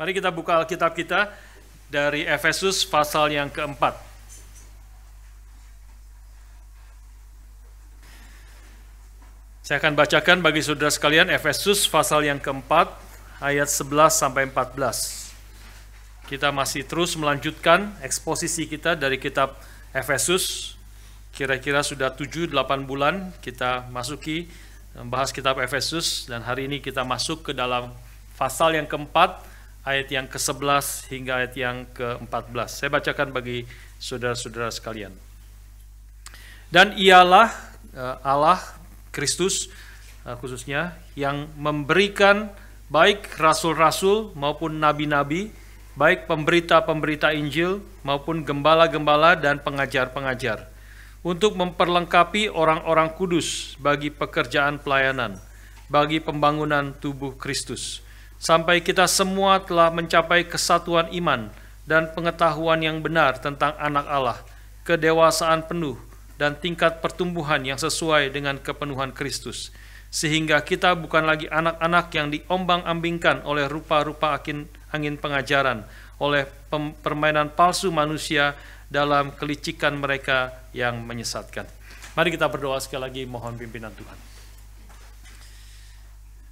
Mari kita buka Alkitab kita dari Efesus pasal yang keempat. Saya akan bacakan bagi saudara sekalian Efesus pasal yang keempat ayat 11 sampai 14. Kita masih terus melanjutkan eksposisi kita dari kitab Efesus. Kira-kira sudah 7-8 bulan kita masuki membahas kitab Efesus, dan hari ini kita masuk ke dalam pasal yang keempat, ayat yang ke-11 hingga ayat yang ke-14. Saya bacakan bagi saudara-saudara sekalian. Dan ialah Allah Kristus khususnya yang memberikan baik rasul-rasul maupun nabi-nabi, baik pemberita-pemberita Injil maupun gembala-gembala dan pengajar-pengajar, untuk memperlengkapi orang-orang kudus bagi pekerjaan pelayanan, bagi pembangunan tubuh Kristus, sampai kita semua telah mencapai kesatuan iman dan pengetahuan yang benar tentang anak Allah, kedewasaan penuh dan tingkat pertumbuhan yang sesuai dengan kepenuhan Kristus, sehingga kita bukan lagi anak-anak yang diombang-ambingkan oleh rupa-rupa angin pengajaran, oleh permainan palsu manusia dalam kelicikan mereka yang menyesatkan. Mari kita berdoa sekali lagi, mohon pimpinan Tuhan.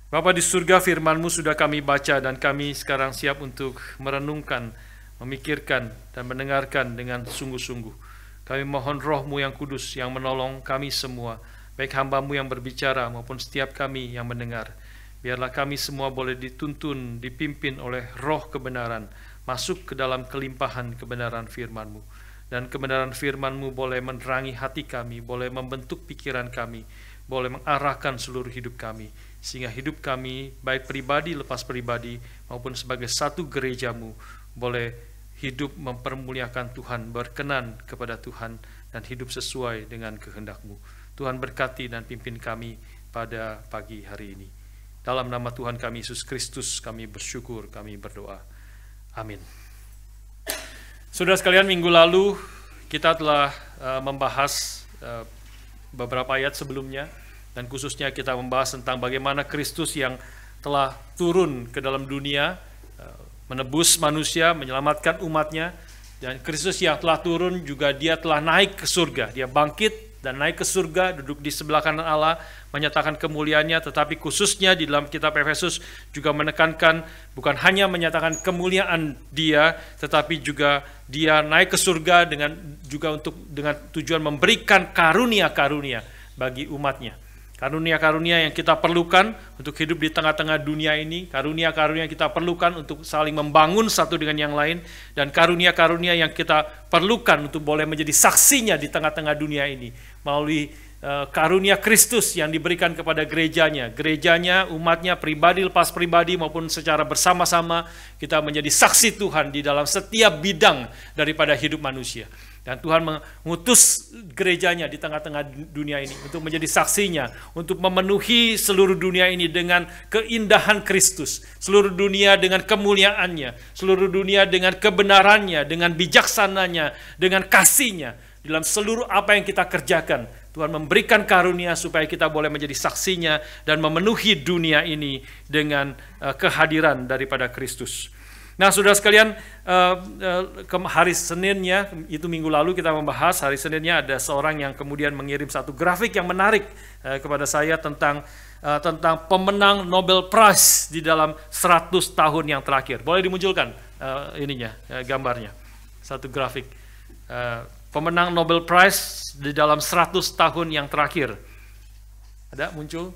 Bapa di surga, firman-Mu sudah kami baca dan kami sekarang siap untuk merenungkan, memikirkan, dan mendengarkan dengan sungguh-sungguh. Kami mohon Roh-Mu yang kudus yang menolong kami semua, baik hamba-Mu yang berbicara maupun setiap kami yang mendengar. Biarlah kami semua boleh dituntun, dipimpin oleh roh kebenaran, masuk ke dalam kelimpahan kebenaran firman-Mu. Dan kebenaran firman-Mu boleh menerangi hati kami, boleh membentuk pikiran kami, boleh mengarahkan seluruh hidup kami, sehingga hidup kami, baik pribadi lepas pribadi, maupun sebagai satu gereja-Mu, boleh hidup mempermuliakan Tuhan, berkenan kepada Tuhan, dan hidup sesuai dengan kehendak-Mu. Tuhan berkati dan pimpin kami pada pagi hari ini. Dalam nama Tuhan kami, Yesus Kristus, kami bersyukur, kami berdoa. Amin. Saudara sekalian, minggu lalu kita telah membahas beberapa ayat sebelumnya, dan khususnya kita membahas tentang bagaimana Kristus yang telah turun ke dalam dunia, menebus manusia, menyelamatkan umatnya, dan Kristus yang telah turun juga dia telah naik ke surga. Dia bangkit dan naik ke surga, duduk di sebelah kanan Allah, menyatakan kemuliaannya. Tetapi khususnya di dalam kitab Efesus juga menekankan bukan hanya menyatakan kemuliaan dia, tetapi juga dia naik ke surga dengan tujuan memberikan karunia-karunia bagi umatnya. Karunia-karunia yang kita perlukan untuk hidup di tengah-tengah dunia ini, karunia-karunia yang kita perlukan untuk saling membangun satu dengan yang lain, dan karunia-karunia yang kita perlukan untuk boleh menjadi saksinya di tengah-tengah dunia ini, melalui karunia Kristus yang diberikan kepada gerejanya, umatnya, pribadi lepas pribadi maupun secara bersama-sama, kita menjadi saksi Tuhan di dalam setiap bidang daripada hidup manusia. Dan Tuhan mengutus gerejanya di tengah-tengah dunia ini untuk menjadi saksinya, untuk memenuhi seluruh dunia ini dengan keindahan Kristus, seluruh dunia dengan kemuliaannya, seluruh dunia dengan kebenarannya, dengan bijaksananya, dengan kasihnya. Dalam seluruh apa yang kita kerjakan, Tuhan memberikan karunia supaya kita boleh menjadi saksinya dan memenuhi dunia ini dengan kehadiran daripada Kristus. Nah, saudara sekalian, hari Seninnya, itu minggu lalu kita membahas, hari Seninnya ada seorang yang kemudian mengirim satu grafik yang menarik kepada saya tentang pemenang Nobel Prize di dalam 100 tahun yang terakhir. Boleh dimunculkan gambarnya, satu grafik. Pemenang Nobel Prize di dalam 100 tahun yang terakhir. Ada muncul?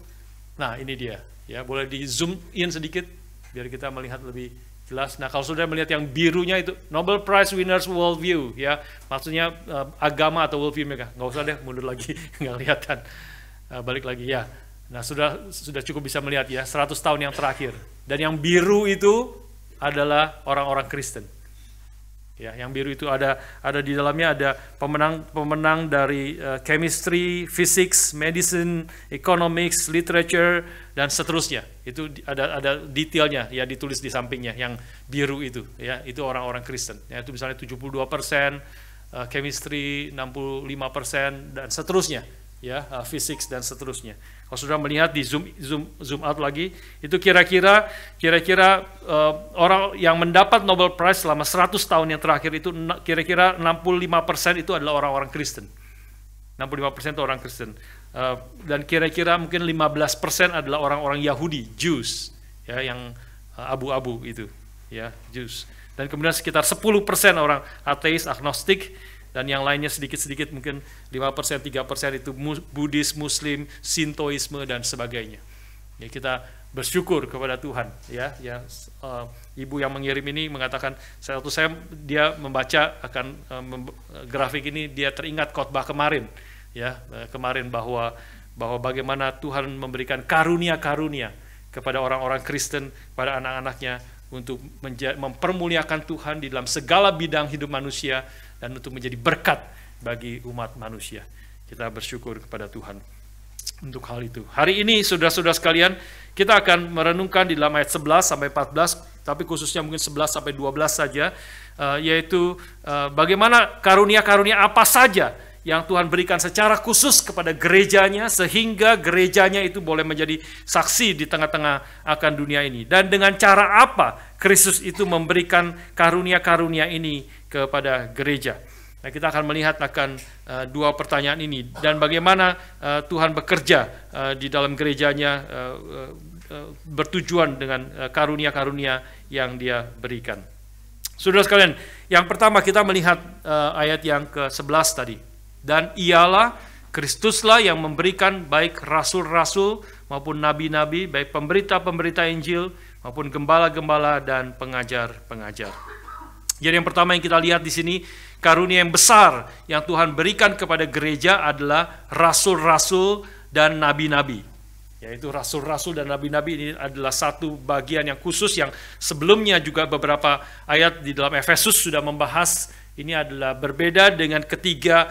Nah, ini dia. Ya, boleh di zoom in sedikit biar kita melihat lebih jelas. Nah, kalau sudah melihat yang birunya itu Nobel Prize Winners Worldview, ya, maksudnya agama atau worldview mereka. Nggak usah deh, mundur lagi, nggak kelihatan. Balik lagi ya. Nah, sudah cukup bisa melihat ya, 100 tahun yang terakhir. Dan yang biru itu adalah orang-orang Kristen. Ya, yang biru itu ada di dalamnya ada pemenang dari chemistry, physics, medicine, economics, literature, dan seterusnya. Itu ada detailnya ya, ditulis di sampingnya yang biru itu ya, itu orang-orang Kristen. Ya, itu misalnya 72%, chemistry 65%, dan seterusnya. ya, fisik dan seterusnya. Kalau sudah melihat di zoom out lagi, itu kira-kira orang yang mendapat Nobel Prize selama 100 tahun yang terakhir itu kira-kira 65% itu adalah orang-orang Kristen. 65% itu orang Kristen. Dan kira-kira mungkin 15% adalah orang-orang Yahudi, Jews, ya, yang abu-abu itu, ya, Jews. Dan kemudian sekitar 10% orang ateis, agnostik, dan yang lainnya sedikit-sedikit mungkin 5%, 3% itu Buddhis, Muslim, Sintoisme dan sebagainya. Ya, kita bersyukur kepada Tuhan, ya. Ibu yang mengirim ini mengatakan, dia membaca akan grafik ini, dia teringat khotbah kemarin, ya, kemarin bahwa bagaimana Tuhan memberikan karunia-karunia kepada orang-orang Kristen, pada anak-anaknya untuk mempermuliakan Tuhan di dalam segala bidang hidup manusia dan untuk menjadi berkat bagi umat manusia. Kita bersyukur kepada Tuhan untuk hal itu. Hari ini saudara-saudara sekalian, kita akan merenungkan di dalam ayat 11 sampai 14, tapi khususnya mungkin 11 sampai 12 saja, yaitu bagaimana karunia-karunia apa saja yang Tuhan berikan secara khusus kepada gerejanya, sehingga gerejanya itu boleh menjadi saksi di tengah-tengah akan dunia ini. Dan dengan cara apa Kristus itu memberikan karunia-karunia ini kepada gereja. Nah, kita akan melihat akan dua pertanyaan ini, dan bagaimana Tuhan bekerja di dalam gerejanya bertujuan dengan karunia-karunia yang Dia berikan. Saudara sekalian, yang pertama kita melihat ayat yang ke-11 tadi. Dan ialah Kristuslah yang memberikan baik rasul-rasul maupun nabi-nabi, baik pemberita-pemberita Injil maupun gembala-gembala dan pengajar-pengajar. Jadi yang pertama yang kita lihat di sini, karunia yang besar yang Tuhan berikan kepada gereja adalah rasul-rasul dan nabi-nabi. Yaitu rasul-rasul dan nabi-nabi ini adalah satu bagian yang khusus yang sebelumnya juga beberapa ayat di dalam Efesus sudah membahas. Ini adalah berbeda dengan ketiga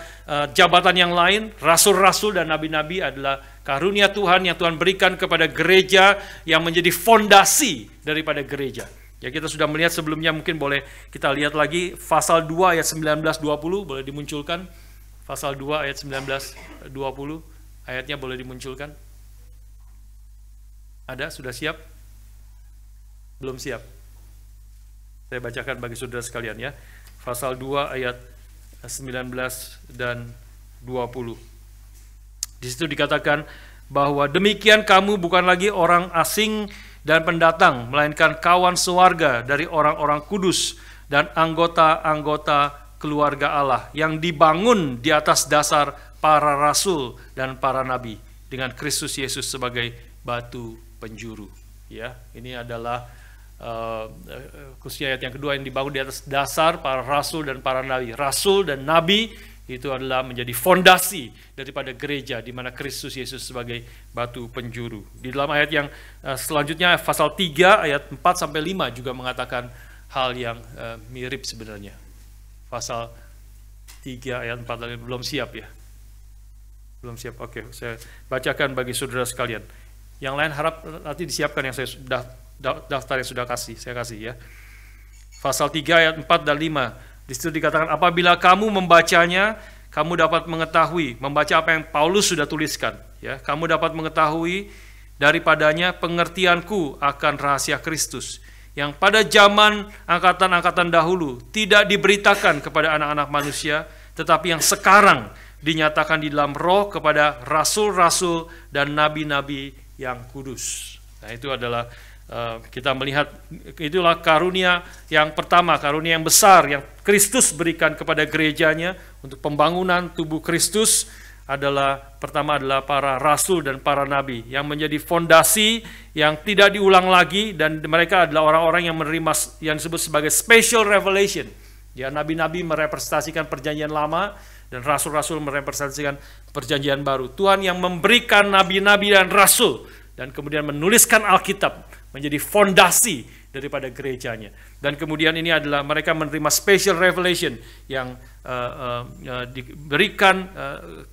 jabatan yang lain. Rasul-rasul dan nabi-nabi adalah karunia Tuhan yang Tuhan berikan kepada gereja yang menjadi fondasi daripada gereja. Ya, kita sudah melihat sebelumnya, mungkin boleh kita lihat lagi pasal 2 ayat 19-20, boleh dimunculkan. Pasal 2 ayat 19-20, ayatnya boleh dimunculkan. Ada? Sudah siap? Belum siap? Saya bacakan bagi saudara sekalian, ya. Pasal 2 ayat 19 dan 20. Di situ dikatakan bahwa demikian kamu bukan lagi orang asing dan pendatang, melainkan kawan sewarga dari orang-orang kudus dan anggota-anggota keluarga Allah yang dibangun di atas dasar para rasul dan para nabi dengan Kristus Yesus sebagai batu penjuru. Ya, ini adalah khususnya ayat yang kedua, yang dibangun di atas dasar para rasul dan para nabi. Rasul dan nabi itu adalah menjadi fondasi daripada gereja di mana Kristus Yesus sebagai batu penjuru. Di dalam ayat yang selanjutnya, pasal 3 ayat 4 sampai 5 juga mengatakan hal yang mirip sebenarnya. Pasal 3 ayat 4 belum siap, ya. Belum siap. Oke, saya bacakan bagi saudara sekalian. Yang lain harap nanti disiapkan yang saya sudah daftar yang sudah saya kasih, ya. Pasal 3 ayat 4 dan 5. Di situ dikatakan, apabila kamu membacanya, kamu dapat mengetahui, membaca apa yang Paulus sudah tuliskan, ya. Kamu dapat mengetahui daripadanya pengertianku akan rahasia Kristus yang pada zaman angkatan-angkatan dahulu tidak diberitakan kepada anak-anak manusia, tetapi yang sekarang dinyatakan di dalam Roh kepada rasul-rasul dan nabi-nabi yang kudus. Nah, itu adalah kita melihat, itulah karunia yang pertama, karunia yang besar yang Kristus berikan kepada gerejanya untuk pembangunan tubuh Kristus adalah, pertama adalah para rasul dan para nabi yang menjadi fondasi yang tidak diulang lagi, dan mereka adalah orang-orang yang menerima yang disebut sebagai special revelation. Ya, nabi-nabi merepresentasikan perjanjian lama dan rasul-rasul merepresentasikan perjanjian baru. Tuhan yang memberikan nabi-nabi dan rasul dan kemudian menuliskan Alkitab menjadi fondasi daripada gerejanya. Dan kemudian ini adalah mereka menerima special revelation yang diberikan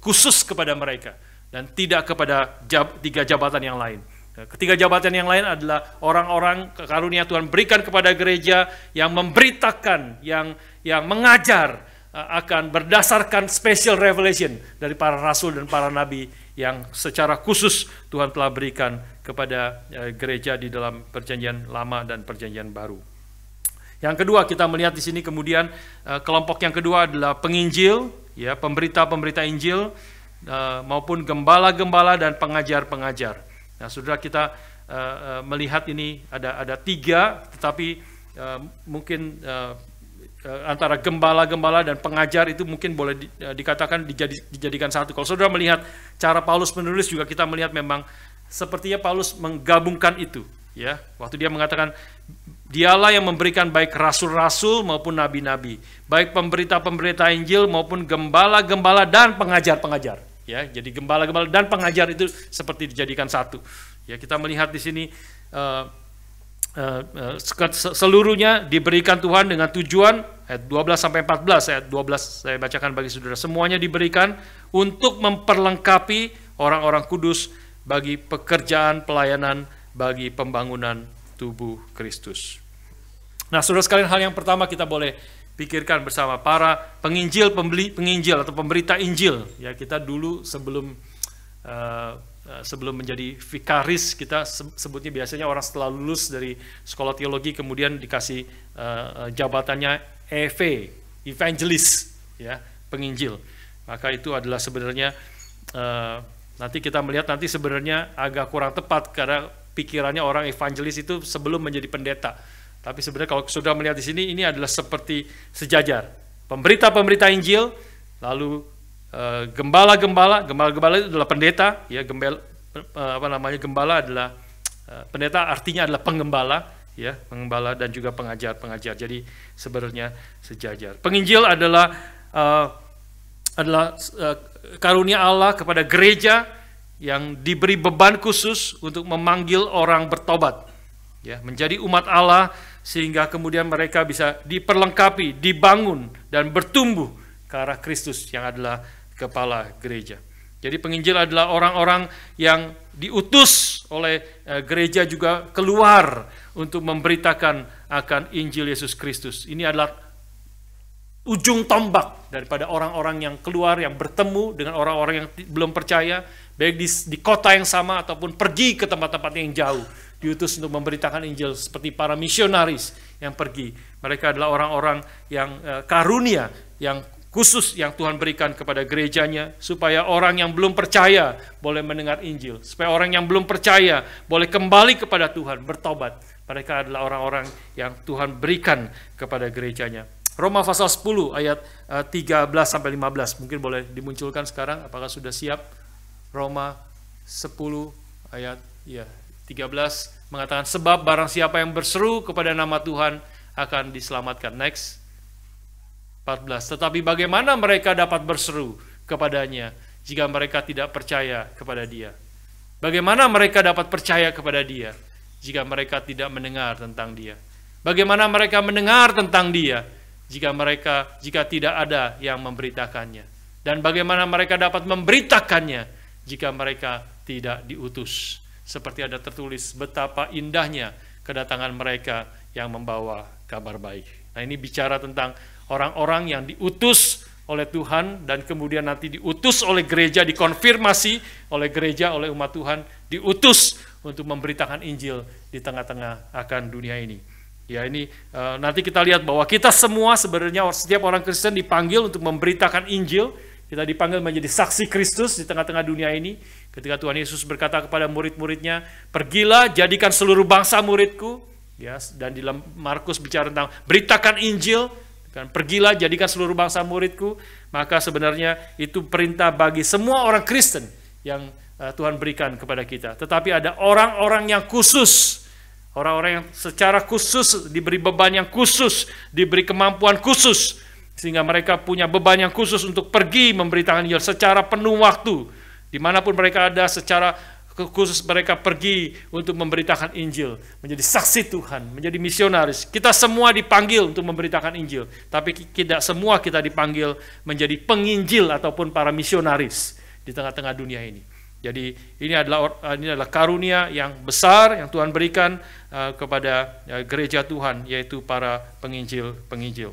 khusus kepada mereka dan tidak kepada tiga jabatan yang lain. Ketiga jabatan yang lain adalah orang-orang karunia Tuhan berikan kepada gereja yang memberitakan, yang mengajar akan berdasarkan special revelation dari para rasul dan para nabi yang secara khusus Tuhan telah berikan kepada gereja di dalam perjanjian lama dan perjanjian baru. Yang kedua kita melihat di sini kemudian kelompok yang kedua adalah penginjil, ya, pemberita-pemberita Injil maupun gembala-gembala dan pengajar-pengajar. Nah, saudara, kita melihat ini ada tiga, tetapi mungkin antara gembala-gembala dan pengajar itu mungkin boleh dikatakan dijadikan satu. Kalau saudara melihat cara Paulus menulis juga kita melihat memang sepertinya Paulus menggabungkan itu, ya. Waktu dia mengatakan dialah yang memberikan baik rasul-rasul maupun nabi-nabi, baik pemberita-pemberita Injil maupun gembala-gembala dan pengajar-pengajar, ya. Jadi gembala-gembala dan pengajar itu seperti dijadikan satu. Ya, kita melihat di sini seluruhnya diberikan Tuhan dengan tujuan, ayat 12 sampai 14, ayat 12 saya bacakan bagi saudara. Semuanya diberikan untuk memperlengkapi orang-orang kudus bagi pekerjaan pelayanan bagi pembangunan tubuh Kristus. Nah, saudara sekalian, hal yang pertama kita boleh pikirkan bersama para penginjil atau pemberita Injil. Ya, kita dulu sebelum menjadi vikaris, kita sebutnya biasanya orang setelah lulus dari sekolah teologi kemudian dikasih jabatannya evangelis, ya, penginjil. Maka itu adalah sebenarnya nanti kita melihat nanti sebenarnya agak kurang tepat karena pikirannya orang evangelis itu sebelum menjadi pendeta. Tapi sebenarnya kalau sudah melihat di sini ini adalah seperti sejajar. Pemberita-pemberita Injil, lalu gembala-gembala itu adalah pendeta, ya. Gembala adalah pendeta, artinya adalah penggembala, ya, penggembala dan juga pengajar-pengajar. Jadi sebenarnya sejajar. Penginjil adalah karunia Allah kepada gereja yang diberi beban khusus untuk memanggil orang bertobat, ya, menjadi umat Allah sehingga kemudian mereka bisa diperlengkapi, dibangun dan bertumbuh ke arah Kristus yang adalah kepala gereja. Jadi penginjil adalah orang-orang yang diutus oleh gereja juga keluar untuk memberitakan akan Injil Yesus Kristus. Ini adalah ujung tombak daripada orang-orang yang keluar, yang bertemu dengan orang-orang yang belum percaya, baik di kota yang sama ataupun pergi ke tempat-tempat yang jauh, diutus untuk memberitakan Injil seperti para misionaris yang pergi. Mereka adalah orang-orang yang karunia, yang khusus yang Tuhan berikan kepada gerejanya, supaya orang yang belum percaya boleh mendengar Injil, supaya orang yang belum percaya boleh kembali kepada Tuhan, bertobat. Mereka adalah orang-orang yang Tuhan berikan kepada gerejanya. Roma pasal 10 ayat 13 sampai 15, mungkin boleh dimunculkan sekarang, apakah sudah siap? Roma 10 ayat 13 mengatakan, sebab barang siapa yang berseru kepada nama Tuhan akan diselamatkan. Next. 14. Tetapi bagaimana mereka dapat berseru kepadanya jika mereka tidak percaya kepada Dia? Bagaimana mereka dapat percaya kepada Dia jika mereka tidak mendengar tentang Dia? Bagaimana mereka mendengar tentang Dia jika tidak ada yang memberitakannya? Dan bagaimana mereka dapat memberitakannya jika mereka tidak diutus? Seperti ada tertulis, betapa indahnya kedatangan mereka yang membawa kabar baik. Nah, ini bicara tentang orang-orang yang diutus oleh Tuhan dan kemudian nanti diutus oleh gereja, dikonfirmasi oleh gereja, oleh umat Tuhan, diutus untuk memberitakan Injil di tengah-tengah akan dunia ini. Ya, ini nanti kita lihat bahwa kita semua sebenarnya, setiap orang Kristen dipanggil untuk memberitakan Injil. Kita dipanggil menjadi saksi Kristus di tengah-tengah dunia ini. Ketika Tuhan Yesus berkata kepada murid-muridnya, pergilah jadikan seluruh bangsa muridku. Ya, dan di dalam Markus bicara tentang beritakan Injil. Kan, pergilah jadikan seluruh bangsa muridku. Maka sebenarnya itu perintah bagi semua orang Kristen yang Tuhan berikan kepada kita. Tetapi ada orang-orang yang khusus, orang-orang yang secara khusus diberi beban yang khusus, diberi kemampuan khusus, sehingga mereka punya beban yang khusus untuk pergi memberitakan Injil secara penuh waktu, dimanapun mereka ada. Secara khusus mereka pergi untuk memberitakan Injil, menjadi saksi Tuhan, menjadi misionaris. Kita semua dipanggil untuk memberitakan Injil, tapi tidak semua kita dipanggil menjadi penginjil ataupun para misionaris di tengah-tengah dunia ini. Jadi ini adalah karunia yang besar yang Tuhan berikan kepada gereja Tuhan, yaitu para penginjil-penginjil.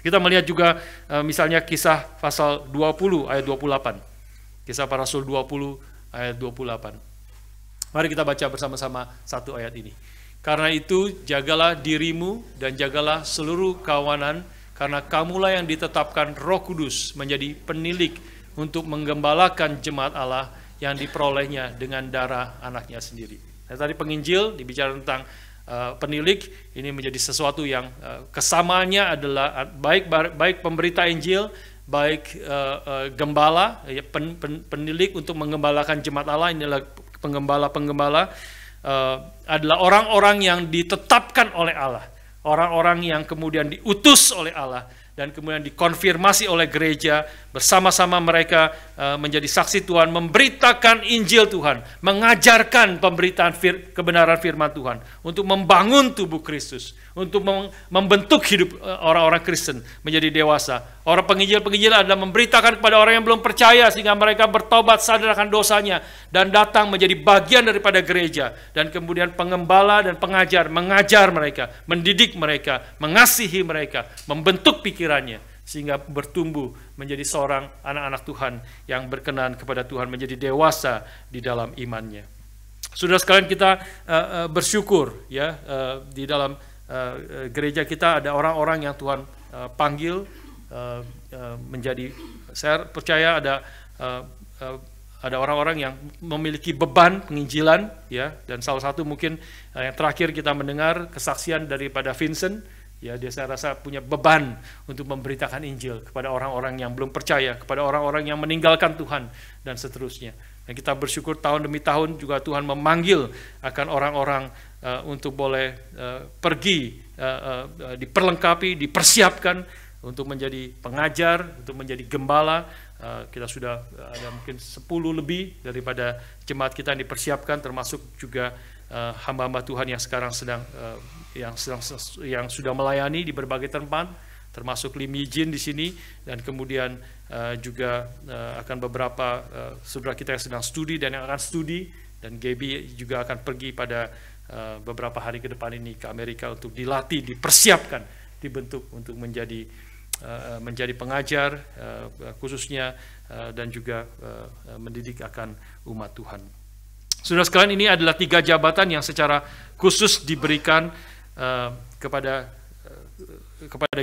Kita melihat juga misalnya kisah pasal 20 ayat 28. Kisah para Rasul 20 ayat 28. Mari kita baca bersama-sama satu ayat ini. Karena itu jagalah dirimu dan jagalah seluruh kawanan, karena kamulah yang ditetapkan Roh Kudus menjadi penilik untuk menggembalakan jemaat Allah yang diperolehnya dengan darah anaknya sendiri. Nah, tadi penginjil dibicara tentang penilik, ini menjadi sesuatu yang kesamaannya adalah baik pemberita Injil, baik gembala, penilik untuk menggembalakan jemaat Allah, inilah penggembala-penggembala, adalah orang-orang yang ditetapkan oleh Allah, orang-orang yang kemudian diutus oleh Allah, dan kemudian dikonfirmasi oleh gereja, bersama-sama mereka menjadi saksi Tuhan, memberitakan Injil Tuhan, mengajarkan pemberitaan kebenaran firman Tuhan, untuk membangun tubuh Kristus, untuk membentuk hidup orang-orang Kristen menjadi dewasa. Orang penginjil-penginjil adalah memberitakan kepada orang yang belum percaya, sehingga mereka bertobat, sadar akan dosanya, dan datang menjadi bagian daripada gereja. Dan kemudian pengembala dan pengajar mengajar mereka, mendidik mereka, mengasihi mereka, membentuk pikirannya, sehingga bertumbuh menjadi seorang anak-anak Tuhan yang berkenan kepada Tuhan, menjadi dewasa di dalam imannya. Saudara sekalian, kita bersyukur ya, di dalam gereja kita ada orang-orang yang Tuhan panggil menjadi, saya percaya ada orang-orang yang memiliki beban penginjilan ya, dan salah satu mungkin yang terakhir kita mendengar kesaksian daripada Vincent. Ya, dia saya rasa punya beban untuk memberitakan Injil kepada orang-orang yang belum percaya, kepada orang-orang yang meninggalkan Tuhan, dan seterusnya. Dan kita bersyukur tahun demi tahun juga Tuhan memanggil akan orang-orang untuk boleh pergi, diperlengkapi, dipersiapkan untuk menjadi pengajar, untuk menjadi gembala. Kita sudah ada mungkin 10 lebih daripada jemaat kita yang dipersiapkan, termasuk juga hamba-hamba Tuhan yang sekarang yang sudah melayani di berbagai tempat, termasuk Lim Yijin di sini, dan kemudian juga akan beberapa saudara kita yang sedang studi dan yang akan studi, dan Gaby juga akan pergi pada beberapa hari ke depan ini ke Amerika untuk dilatih, dipersiapkan, dibentuk untuk menjadi pengajar khususnya, dan juga mendidik akan umat Tuhan. Saudara sekalian, ini adalah 3 jabatan yang secara khusus diberikan kepada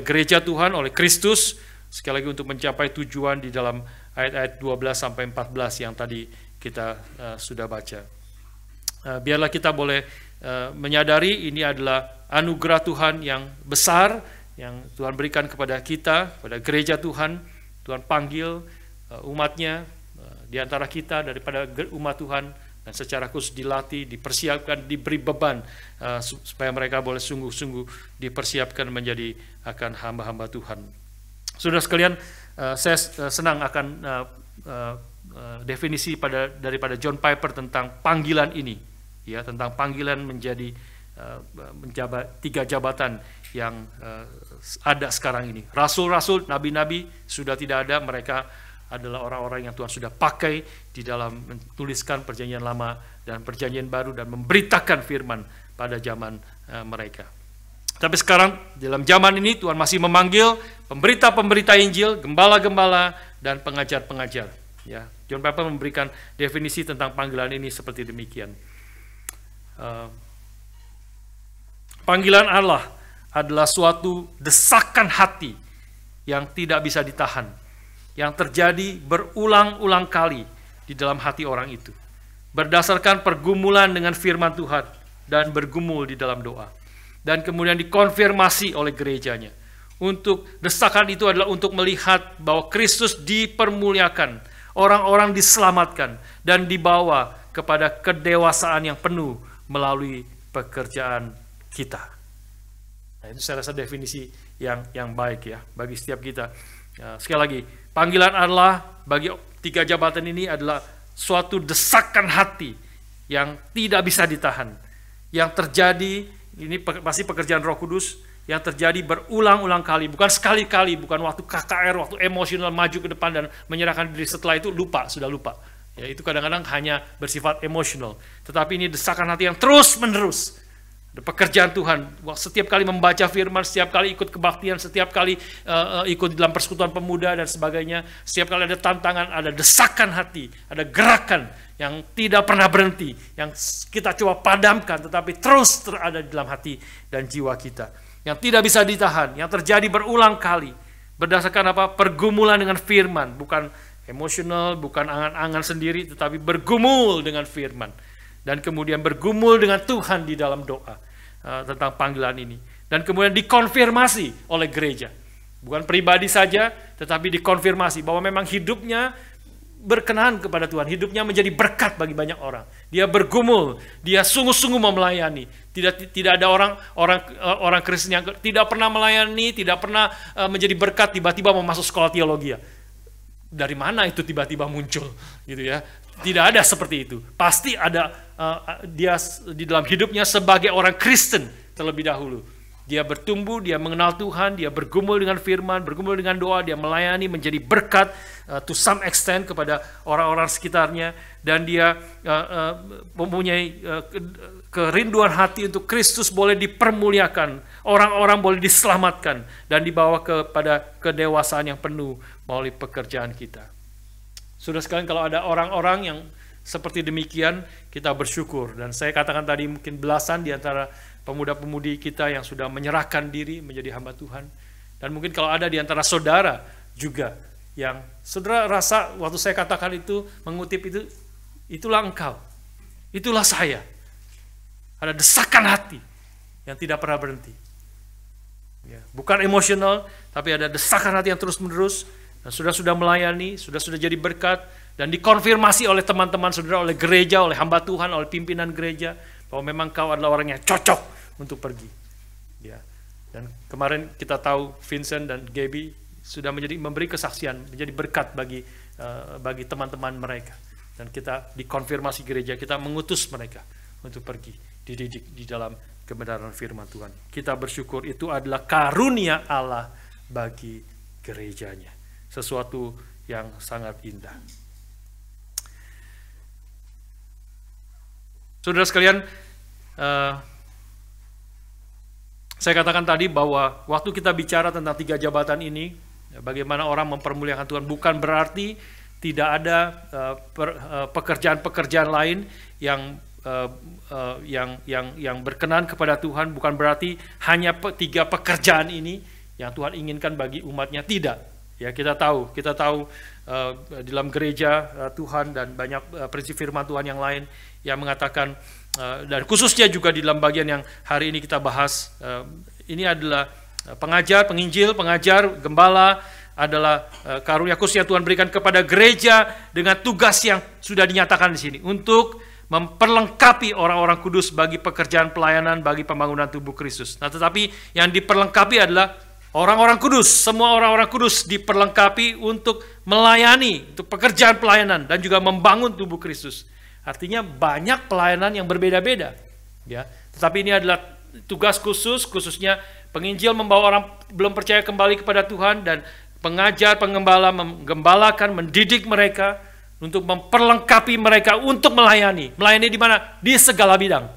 gereja Tuhan oleh Kristus, sekali lagi untuk mencapai tujuan di dalam ayat-ayat 12 sampai 14 yang tadi kita sudah baca. Biarlah kita boleh menyadari ini adalah anugerah Tuhan yang besar yang Tuhan berikan kepada kita, kepada gereja Tuhan. Tuhan panggil umatnya di antara kita daripada umat Tuhan, dan secara khusus dilatih, dipersiapkan, diberi beban supaya mereka boleh sungguh-sungguh dipersiapkan menjadi akan hamba-hamba Tuhan. Saudara sekalian, saya senang akan definisi daripada John Piper tentang panggilan ini, ya, tentang panggilan menjadi menjabat 3 jabatan yang ada sekarang ini. Rasul-rasul, nabi-nabi sudah tidak ada, mereka adalah orang-orang yang Tuhan sudah pakai di dalam menuliskan perjanjian lama dan perjanjian baru dan memberitakan firman pada zaman mereka. Tapi sekarang dalam zaman ini Tuhan masih memanggil pemberita-pemberita Injil, gembala-gembala, dan pengajar-pengajar. Ya, John Piper memberikan definisi tentang panggilan ini seperti demikian. Panggilan Allah adalah suatu desakan hati yang tidak bisa ditahan, yang terjadi berulang-ulang kali di dalam hati orang itu, berdasarkan pergumulan dengan firman Tuhan dan bergumul di dalam doa, dan kemudian dikonfirmasi oleh gerejanya. Untuk desakan itu adalah untuk melihat bahwa Kristus dipermuliakan, orang-orang diselamatkan dan dibawa kepada kedewasaan yang penuh melalui pekerjaan kita. Nah, itu saya rasa definisi yang baik ya bagi setiap kita. Sekali lagi, panggilan Allah bagi 3 jabatan ini adalah suatu desakan hati yang tidak bisa ditahan, yang terjadi, ini pasti pekerjaan Roh Kudus, yang terjadi berulang-ulang kali, bukan sekali-kali, bukan waktu KKR, waktu emosional maju ke depan dan menyerahkan diri, setelah itu sudah lupa. Ya, itu kadang-kadang hanya bersifat emosional, tetapi ini desakan hati yang terus-menerus Pekerjaan Tuhan, setiap kali membaca firman, setiap kali ikut kebaktian, setiap kali ikut dalam persekutuan pemuda dan sebagainya, setiap kali ada tantangan, ada desakan hati, ada gerakan yang tidak pernah berhenti, yang kita coba padamkan, tetapi terus ada di dalam hati dan jiwa kita, yang tidak bisa ditahan, yang terjadi berulang kali, berdasarkan apa? Pergumulan dengan firman, bukan emosional, bukan angan-angan sendiri, tetapi bergumul dengan firman. Dan kemudian bergumul dengan Tuhan di dalam doa tentang panggilan ini. Dan kemudian dikonfirmasi oleh gereja. Bukan pribadi saja, tetapi dikonfirmasi bahwa memang hidupnya berkenan kepada Tuhan. Hidupnya menjadi berkat bagi banyak orang. Dia bergumul, dia sungguh-sungguh mau melayani. Tidak ada orang Kristen yang tidak pernah melayani, tidak pernah menjadi berkat, tiba-tiba mau masuk sekolah teologi. Dari mana itu tiba-tiba muncul, gitu ya? Tidak ada seperti itu. Pasti ada dia di dalam hidupnya sebagai orang Kristen terlebih dahulu. Dia bertumbuh, dia mengenal Tuhan, dia bergumul dengan firman, bergumul dengan doa, dia melayani, menjadi berkat to some extent kepada orang-orang sekitarnya, dan dia mempunyai kerinduan hati untuk Kristus boleh dipermuliakan, orang-orang boleh diselamatkan, dan dibawa kepada kedewasaan yang penuh melalui pekerjaan kita. Saudara sekalian, kalau ada orang-orang yang seperti demikian, kita bersyukur. Dan saya katakan tadi mungkin belasan di antara pemuda-pemudi kita yang sudah menyerahkan diri menjadi hamba Tuhan. Dan mungkin kalau ada di antara saudara juga yang saudara rasa waktu saya katakan itu, mengutip itu, itulah engkau, itulah saya. Ada desakan hati yang tidak pernah berhenti. Ya, bukan emosional, tapi ada desakan hati yang terus-menerus. Dan sudah melayani, sudah jadi berkat, dan dikonfirmasi oleh teman-teman saudara, oleh gereja, oleh hamba Tuhan, oleh pimpinan gereja, bahwa memang kau adalah orang yang cocok untuk pergi. Ya. Dan kemarin kita tahu Vincent dan Gaby sudah memberi kesaksian, menjadi berkat bagi teman-teman mereka. Dan kita dikonfirmasi gereja, kita mengutus mereka untuk pergi, dididik di dalam kebenaran firman Tuhan. Kita bersyukur itu adalah karunia Allah bagi gerejanya. Sesuatu yang sangat indah. Saudara sekalian, saya katakan tadi bahwa waktu kita bicara tentang 3 jabatan ini, bagaimana orang mempermuliakan Tuhan, bukan berarti tidak ada pekerjaan-pekerjaan lain yang berkenan kepada Tuhan, bukan berarti hanya 3 pekerjaan ini yang Tuhan inginkan bagi umatnya, tidak. Ya, kita tahu di dalam gereja Tuhan dan banyak prinsip firman Tuhan yang lain yang mengatakan, dan khususnya juga di dalam bagian yang hari ini kita bahas, ini adalah pengajar, penginjil, pengajar, gembala adalah karunia khusus yang Tuhan berikan kepada gereja dengan tugas yang sudah dinyatakan di sini untuk memperlengkapi orang-orang kudus bagi pekerjaan pelayanan, bagi pembangunan tubuh Kristus. Nah, tetapi yang diperlengkapi adalah orang-orang kudus, semua orang-orang kudus diperlengkapi untuk melayani, untuk pekerjaan pelayanan dan juga membangun tubuh Kristus. Artinya banyak pelayanan yang berbeda-beda, ya. Tetapi ini adalah tugas khusus, khususnya penginjil membawa orang belum percaya kembali kepada Tuhan, dan pengajar, penggembala menggembalakan, mendidik mereka untuk memperlengkapi mereka untuk melayani. Melayani di mana? Di segala bidang,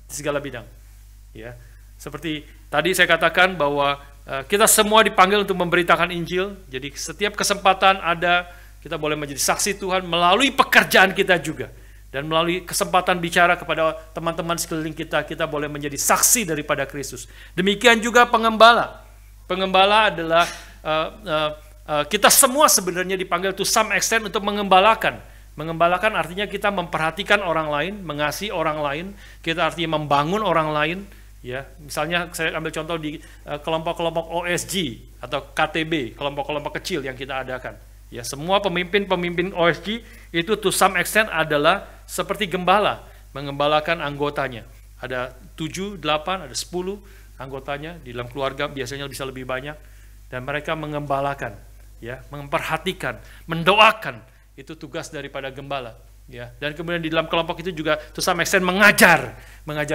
di segala bidang, ya. Seperti tadi saya katakan bahwa kita semua dipanggil untuk memberitakan Injil. Jadi setiap kesempatan ada, kita boleh menjadi saksi Tuhan melalui pekerjaan kita juga. Dan melalui kesempatan bicara kepada teman-teman sekeliling kita, kita boleh menjadi saksi daripada Kristus. Demikian juga pengembala. Pengembala adalah, kita semua sebenarnya dipanggil to some extent untuk mengembalakan. Mengembalakan artinya kita memperhatikan orang lain, mengasihi orang lain, kita artinya membangun orang lain. Ya, misalnya saya ambil contoh di kelompok-kelompok OSG atau KTB, kelompok-kelompok kecil yang kita adakan. Ya, semua pemimpin OSG itu to some extent adalah seperti gembala, mengembalakan anggotanya. Ada 7, 8, ada 10 anggotanya, di dalam keluarga biasanya bisa lebih banyak, dan mereka mengembalakan, ya, memperhatikan, mendoakan. Itu tugas daripada gembala. Ya, dan kemudian di dalam kelompok itu juga to some extent mengajar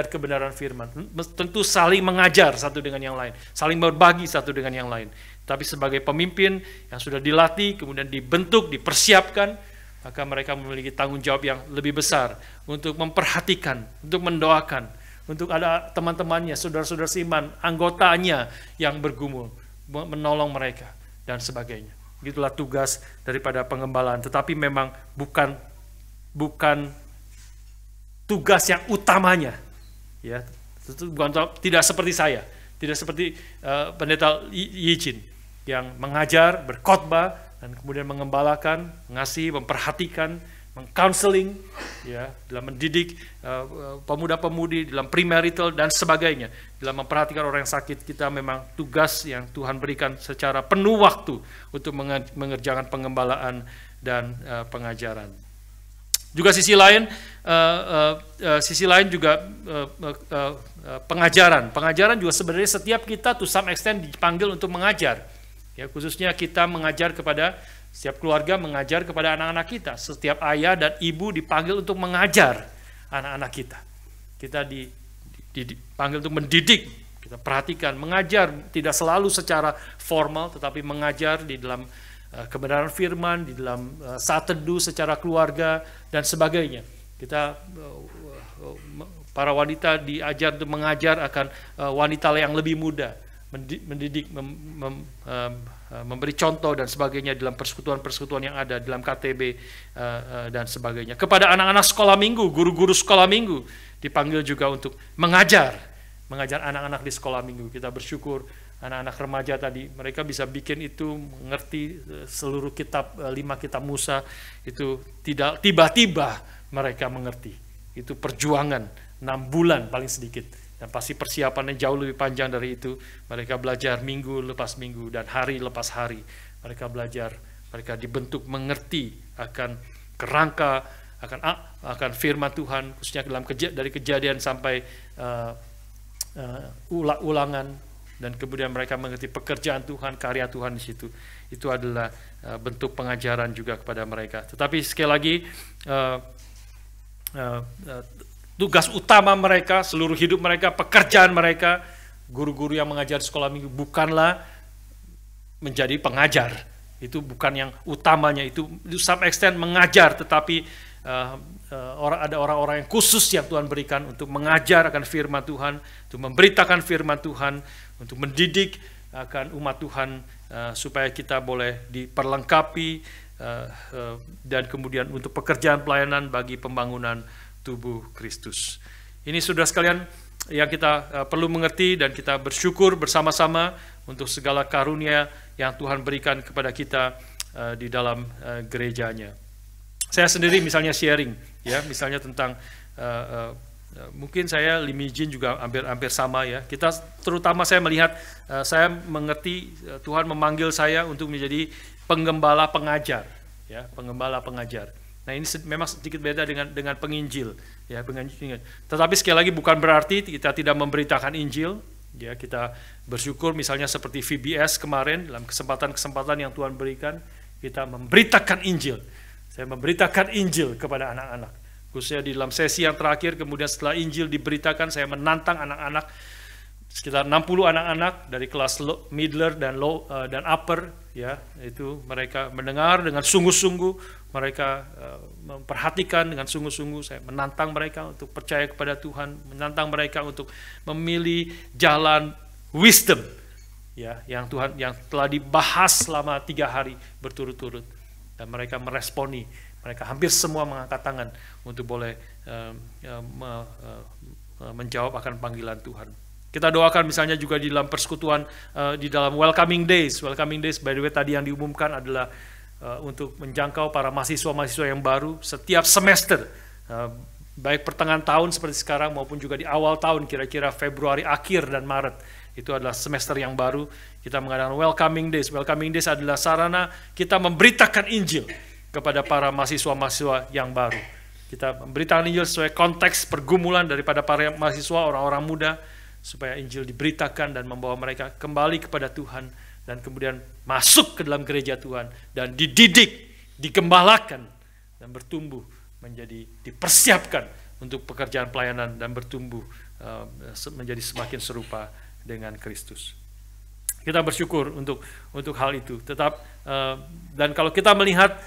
kebenaran firman. Tentu saling mengajar satu dengan yang lain, saling berbagi satu dengan yang lain. Tapi sebagai pemimpin yang sudah dilatih, kemudian dibentuk, dipersiapkan, maka mereka memiliki tanggung jawab yang lebih besar untuk memperhatikan, untuk mendoakan, untuk ada teman-temannya, saudara-saudara seiman, anggotanya yang bergumul, menolong mereka dan sebagainya. Itulah tugas daripada pengembalaan. Tetapi memang bukan tugas yang utamanya, ya. Tidak seperti saya, tidak seperti pendeta Yijin yang mengajar, berkhotbah, dan kemudian mengembalakan, mengasihi, memperhatikan, mengcounseling, ya, dalam mendidik pemuda-pemudi, dalam premarital dan sebagainya, dalam memperhatikan orang yang sakit. Kita memang tugas yang Tuhan berikan secara penuh waktu untuk mengerjakan pengembalaan dan pengajaran. Juga sisi lain juga pengajaran juga sebenarnya setiap kita to some extent dipanggil untuk mengajar, ya, khususnya kita mengajar kepada setiap keluarga, mengajar kepada anak-anak kita. Setiap ayah dan ibu dipanggil untuk mengajar anak-anak kita. Kita dipanggil untuk mendidik. Kita perhatikan, mengajar tidak selalu secara formal, tetapi mengajar di dalam kebenaran firman, di dalam saat teduh secara keluarga dan sebagainya. Kita para wanita diajar untuk mengajar akan wanita yang lebih muda, mendidik, memberi contoh dan sebagainya dalam persekutuan-persekutuan yang ada dalam KTB dan sebagainya. Kepada anak-anak sekolah minggu, guru-guru sekolah minggu dipanggil juga untuk mengajar anak-anak di sekolah minggu. Kita bersyukur anak-anak remaja tadi, mereka bisa bikin itu, mengerti seluruh kitab, 5 kitab Musa, itu tidak tiba-tiba mereka mengerti. Itu perjuangan 6 bulan paling sedikit. Dan pasti persiapannya jauh lebih panjang dari itu. Mereka belajar minggu lepas minggu dan hari lepas hari. Mereka belajar, mereka dibentuk mengerti akan kerangka, akan firman Tuhan, khususnya dari Kejadian sampai Ulangan, dan kemudian mereka mengerti pekerjaan Tuhan, karya Tuhan di situ. Itu adalah bentuk pengajaran juga kepada mereka. Tetapi sekali lagi, tugas utama mereka, seluruh hidup mereka, pekerjaan mereka, guru-guru yang mengajar sekolah minggu bukanlah menjadi pengajar. Itu bukan yang utamanya, itu some extent mengajar, tetapi ada orang-orang yang khusus yang Tuhan berikan untuk mengajar akan firman Tuhan, untuk memberitakan firman Tuhan, untuk mendidik akan umat Tuhan supaya kita boleh diperlengkapi dan kemudian untuk pekerjaan pelayanan bagi pembangunan tubuh Kristus. Ini saudara sekalian yang kita perlu mengerti, dan kita bersyukur bersama-sama untuk segala karunia yang Tuhan berikan kepada kita di dalam gerejanya. Saya sendiri misalnya sharing, ya, misalnya tentang mungkin saya Limijin juga hampir sama, ya. Kita terutama saya melihat, saya mengerti Tuhan memanggil saya untuk menjadi penggembala pengajar, ya, penggembala pengajar. Nah, ini memang sedikit beda dengan penginjil, ya, penginjil. Tetapi sekali lagi bukan berarti kita tidak memberitakan Injil, ya. Kita bersyukur misalnya seperti VBS kemarin, dalam kesempatan-kesempatan yang Tuhan berikan, kita memberitakan Injil. Saya memberitakan Injil kepada anak-anak, khususnya di dalam sesi yang terakhir. Kemudian setelah Injil diberitakan, saya menantang anak-anak, sekitar 60 anak-anak dari kelas middler dan upper, ya, itu mereka mendengar dengan sungguh-sungguh, mereka memperhatikan dengan sungguh-sungguh. Saya menantang mereka untuk percaya kepada Tuhan, menantang mereka untuk memilih jalan wisdom, ya, yang telah dibahas selama 3 hari berturut-turut, dan mereka meresponi. Mereka hampir semua mengangkat tangan untuk boleh menjawab akan panggilan Tuhan. Kita doakan misalnya juga di dalam persekutuan, di dalam Welcoming Days. Welcoming Days, by the way, tadi yang diumumkan adalah untuk menjangkau para mahasiswa-mahasiswa yang baru setiap semester, baik pertengahan tahun seperti sekarang maupun juga di awal tahun, kira-kira Februari akhir dan Maret. Itu adalah semester yang baru. Kita mengadakan Welcoming Days. Welcoming Days adalah sarana kita memberitakan Injil kepada para mahasiswa-mahasiswa yang baru. Kita memberitakan Injil sesuai konteks pergumulan daripada para mahasiswa, orang-orang muda, supaya Injil diberitakan dan membawa mereka kembali kepada Tuhan, dan kemudian masuk ke dalam gereja Tuhan dan dididik, digembalakan, dan bertumbuh menjadi dipersiapkan untuk pekerjaan pelayanan dan bertumbuh menjadi semakin serupa dengan Kristus. Kita bersyukur untuk hal itu. Dan kalau kita melihat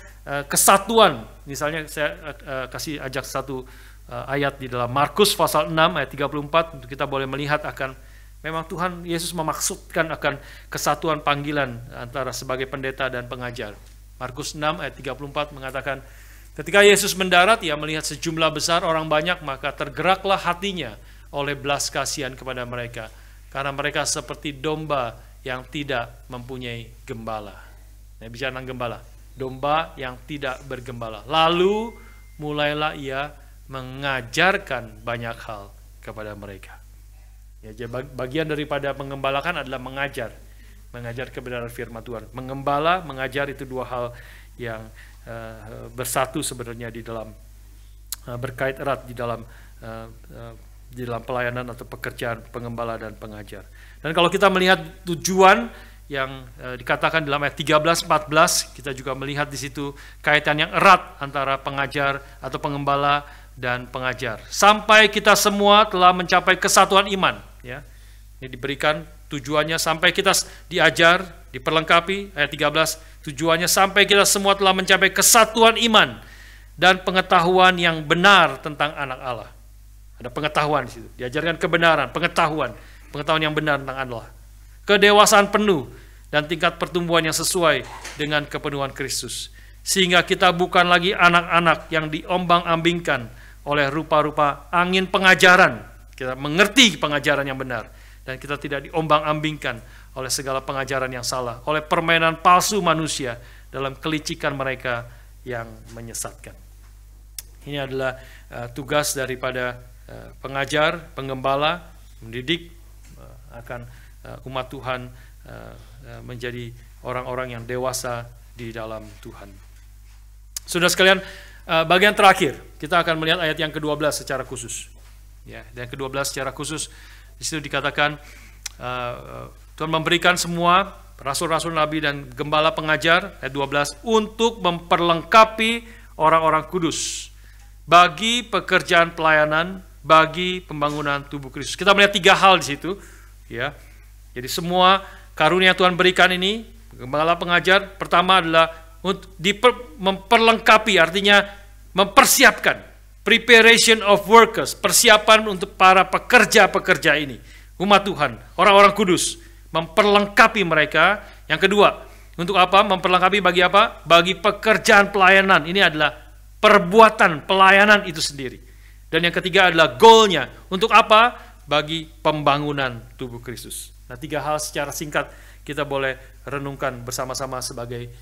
kesatuan, misalnya saya kasih ajak satu ayat di dalam Markus pasal 6 ayat 34 untuk kita boleh melihat akan memang Tuhan Yesus memaksudkan akan kesatuan panggilan antara sebagai pendeta dan pengajar. Markus 6 ayat 34 mengatakan, ketika Yesus mendarat, ia melihat sejumlah besar orang banyak, maka tergeraklah hatinya oleh belas kasihan kepada mereka, karena mereka seperti domba yang tidak mempunyai gembala. Nah, bicara tentang gembala, domba yang tidak bergembala. Lalu mulailah ia mengajarkan banyak hal kepada mereka. Ya, bagian daripada mengembalakan adalah mengajar kebenaran firman Tuhan. Mengembala, mengajar itu dua hal yang bersatu sebenarnya di dalam berkait erat di dalam pelayanan atau pekerjaan pengembala dan pengajar. Dan kalau kita melihat tujuan yang dikatakan dalam ayat 13-14, kita juga melihat di situ kaitan yang erat antara pengajar atau pengembala dan pengajar. Sampai kita semua telah mencapai kesatuan iman. Ya. Ini diberikan tujuannya sampai kita diajar, diperlengkapi, ayat 13, tujuannya sampai kita semua telah mencapai kesatuan iman dan pengetahuan yang benar tentang anak Allah. Ada pengetahuan di situ, diajarkan kebenaran, pengetahuan yang benar tentang Allah. Kedewasaan penuh dan tingkat pertumbuhan yang sesuai dengan kepenuhan Kristus. Sehingga kita bukan lagi anak-anak yang diombang-ambingkan oleh rupa-rupa angin pengajaran. Kita mengerti pengajaran yang benar. Dan kita tidak diombang-ambingkan oleh segala pengajaran yang salah, oleh permainan palsu manusia dalam kelicikan mereka yang menyesatkan. Ini adalah tugas daripada pengajar, penggembala, mendidik akan umat Tuhan menjadi orang-orang yang dewasa di dalam Tuhan. Saudara sekalian, bagian terakhir kita akan melihat ayat yang ke-12 secara khusus. Ya, dan ke-12 secara khusus di situ dikatakan Tuhan memberikan semua rasul-rasul nabi dan gembala pengajar, ayat 12, untuk memperlengkapi orang-orang kudus bagi pekerjaan pelayanan, bagi pembangunan tubuh Kristus. Kita melihat tiga hal di situ, ya. Jadi semua karunia Tuhan berikan ini, gembala pengajar, pertama adalah untuk memperlengkapi, artinya mempersiapkan, preparation of workers, persiapan untuk para pekerja-pekerja ini, umat Tuhan, orang-orang kudus, memperlengkapi mereka. Yang kedua, untuk apa? Memperlengkapi bagi apa? Bagi pekerjaan pelayanan. Ini adalah perbuatan pelayanan itu sendiri. Dan yang ketiga adalah goalnya. Untuk apa? Bagi pembangunan tubuh Kristus. Nah, tiga hal secara singkat kita boleh renungkan bersama-sama sebagai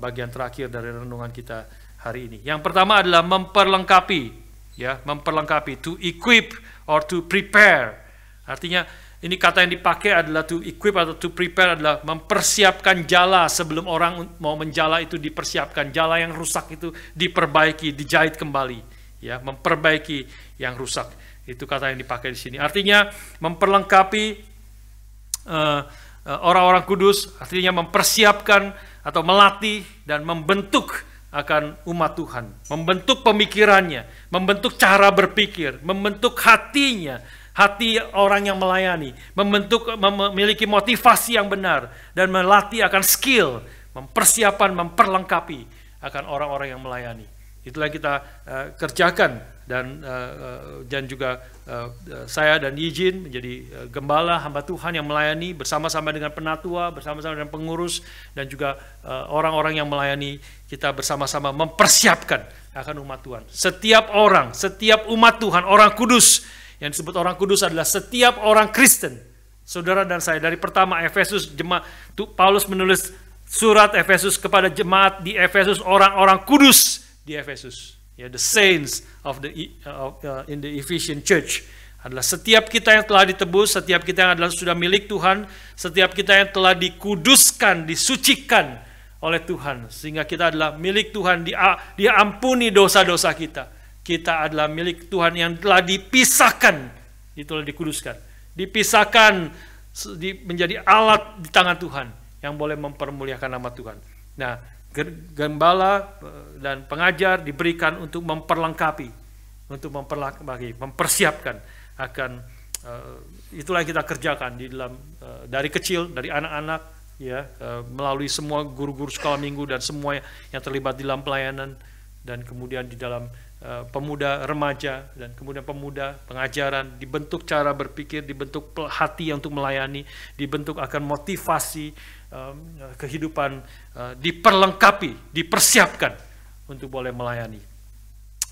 bagian terakhir dari renungan kita hari ini. Yang pertama adalah memperlengkapi, ya, memperlengkapi, to equip or to prepare. Artinya ini kata yang dipakai adalah to equip atau to prepare adalah mempersiapkan jala sebelum orang mau menjala itu dipersiapkan. Jala yang rusak itu diperbaiki, dijahit kembali, ya, memperbaiki yang rusak. Itu kata yang dipakai di sini. Artinya memperlengkapi orang-orang kudus, artinya mempersiapkan atau melatih dan membentuk akan umat Tuhan, membentuk pemikirannya, membentuk cara berpikir, membentuk hatinya, hati orang yang melayani, memiliki motivasi yang benar, dan melatih akan skill, mempersiapkan, memperlengkapi akan orang-orang yang melayani. Itulah yang kita kerjakan, dan juga saya dan Yijin menjadi gembala hamba Tuhan yang melayani bersama-sama dengan penatua, bersama-sama dengan pengurus, dan juga orang-orang yang melayani. Kita bersama-sama mempersiapkan akan umat Tuhan. Setiap orang, setiap umat Tuhan, orang kudus, yang disebut orang kudus adalah setiap orang Kristen. Saudara dan saya, dari pertama Efesus, jemaat Paulus menulis surat Efesus kepada jemaat di Efesus, orang-orang kudus di Efesus, ya, the saints of in the Ephesian church, adalah setiap kita yang telah ditebus, setiap kita yang adalah sudah milik Tuhan, setiap kita yang telah dikuduskan, disucikan oleh Tuhan, sehingga kita adalah milik Tuhan, Dia ampuni dosa-dosa kita. Kita adalah milik Tuhan yang telah dipisahkan, itulah dikuduskan, dipisahkan menjadi alat di tangan Tuhan yang boleh mempermuliakan nama Tuhan. Nah, gembala dan pengajar diberikan untuk memperlengkapi, mempersiapkan akan itulah yang kita kerjakan di dalam dari kecil, dari anak-anak, ya, melalui semua guru-guru sekolah minggu dan semua yang terlibat di dalam pelayanan, dan kemudian di dalam pemuda remaja, dan kemudian pemuda pengajaran, dibentuk cara berpikir, dibentuk hati untuk melayani, dibentuk akan motivasi kehidupan, diperlengkapi, dipersiapkan untuk boleh melayani.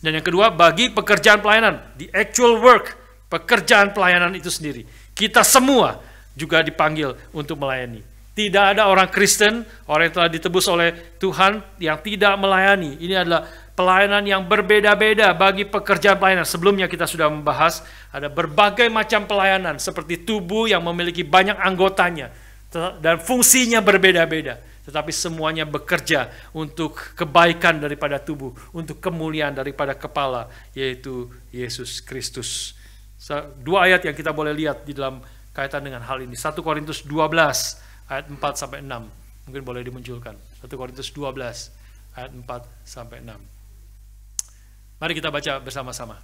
Dan yang kedua, bagi pekerjaan pelayanan, the actual work, pekerjaan pelayanan itu sendiri, kita semua juga dipanggil untuk melayani. Tidak ada orang Kristen, orang yang telah ditebus oleh Tuhan yang tidak melayani. Ini adalah pelayanan yang berbeda-beda bagi pekerjaan pelayanan. Sebelumnya kita sudah membahas ada berbagai macam pelayanan seperti tubuh yang memiliki banyak anggotanya dan fungsinya berbeda-beda, tetapi semuanya bekerja untuk kebaikan daripada tubuh, untuk kemuliaan daripada kepala, yaitu Yesus Kristus. Dua ayat yang kita boleh lihat di dalam kaitan dengan hal ini. 1 Korintus 12 ayat 4-6. Mungkin boleh dimunculkan. 1 Korintus 12 ayat 4-6. Mari kita baca bersama-sama.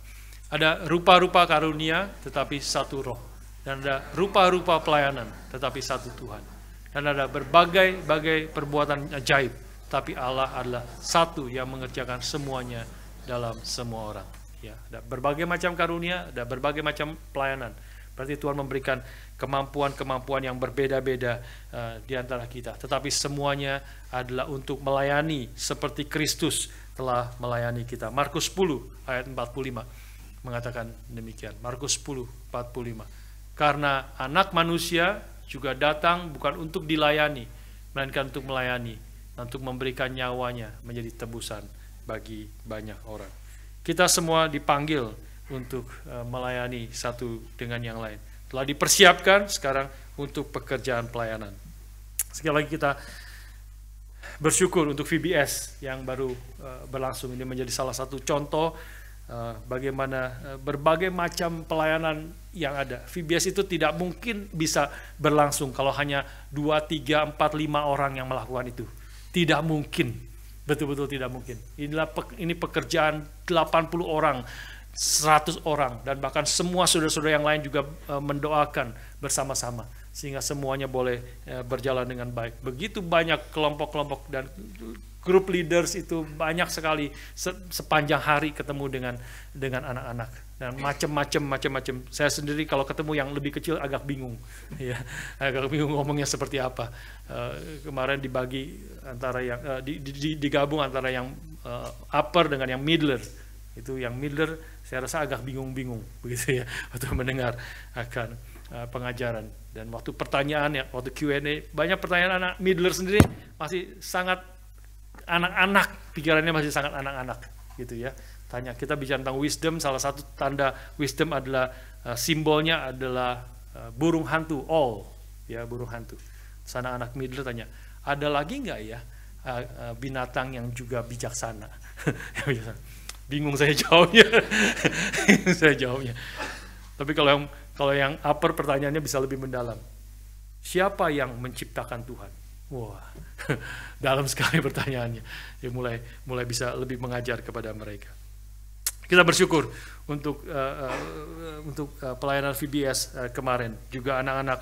Ada rupa-rupa karunia tetapi satu roh. Dan ada rupa-rupa pelayanan tetapi satu Tuhan. Dan ada berbagai perbuatan ajaib, tapi Allah adalah satu yang mengerjakan semuanya dalam semua orang. Ya, ada berbagai macam karunia, ada berbagai macam pelayanan. Berarti Tuhan memberikan kemampuan-kemampuan yang berbeda-beda di antara kita. Tetapi semuanya adalah untuk melayani seperti Kristus telah melayani kita. Markus 10 ayat 45 mengatakan demikian. Markus 10 45. Karena anak manusia juga datang bukan untuk dilayani, melainkan untuk melayani, untuk memberikan nyawanya menjadi tebusan bagi banyak orang. Kita semua dipanggil untuk melayani satu dengan yang lain. Telah dipersiapkan sekarang untuk pekerjaan pelayanan. Sekali lagi kita bersyukur untuk VBS yang baru berlangsung. Ini menjadi salah satu contoh bagaimana berbagai macam pelayanan yang ada. VBS itu tidak mungkin bisa berlangsung kalau hanya 2, 3, 4, 5 orang yang melakukan itu. Tidak mungkin, betul-betul tidak mungkin. Ini pekerjaan 80 orang, 100 orang, dan bahkan semua saudara-saudara yang lain juga mendoakan bersama-sama sehingga semuanya boleh berjalan dengan baik. Begitu banyak kelompok-kelompok dan grup leaders itu banyak sekali sepanjang hari ketemu dengan anak-anak dan macam-macam. Saya sendiri kalau ketemu yang lebih kecil agak bingung, ya, agak bingung ngomongnya seperti apa. Kemarin dibagi antara yang digabung antara yang upper dengan yang middler. Itu yang middler saya rasa agak bingung begitu ya waktu mendengar akan pengajaran, dan waktu pertanyaan ya, waktu Q&A banyak pertanyaan anak middler sendiri masih sangat anak-anak, pikirannya masih sangat anak-anak gitu ya. Tanya, kita bicara tentang wisdom, salah satu tanda wisdom adalah simbolnya adalah burung hantu, owl ya, burung hantu. Sana anak middler tanya, ada lagi nggak ya binatang yang juga bijaksana? Bingung saya jawabnya. Tapi kalau yang upper pertanyaannya bisa lebih mendalam. Siapa yang menciptakan Tuhan? Wah, dalam sekali pertanyaannya. Ya mulai bisa lebih mengajar kepada mereka. Kita bersyukur untuk pelayanan VBS kemarin. Juga anak-anak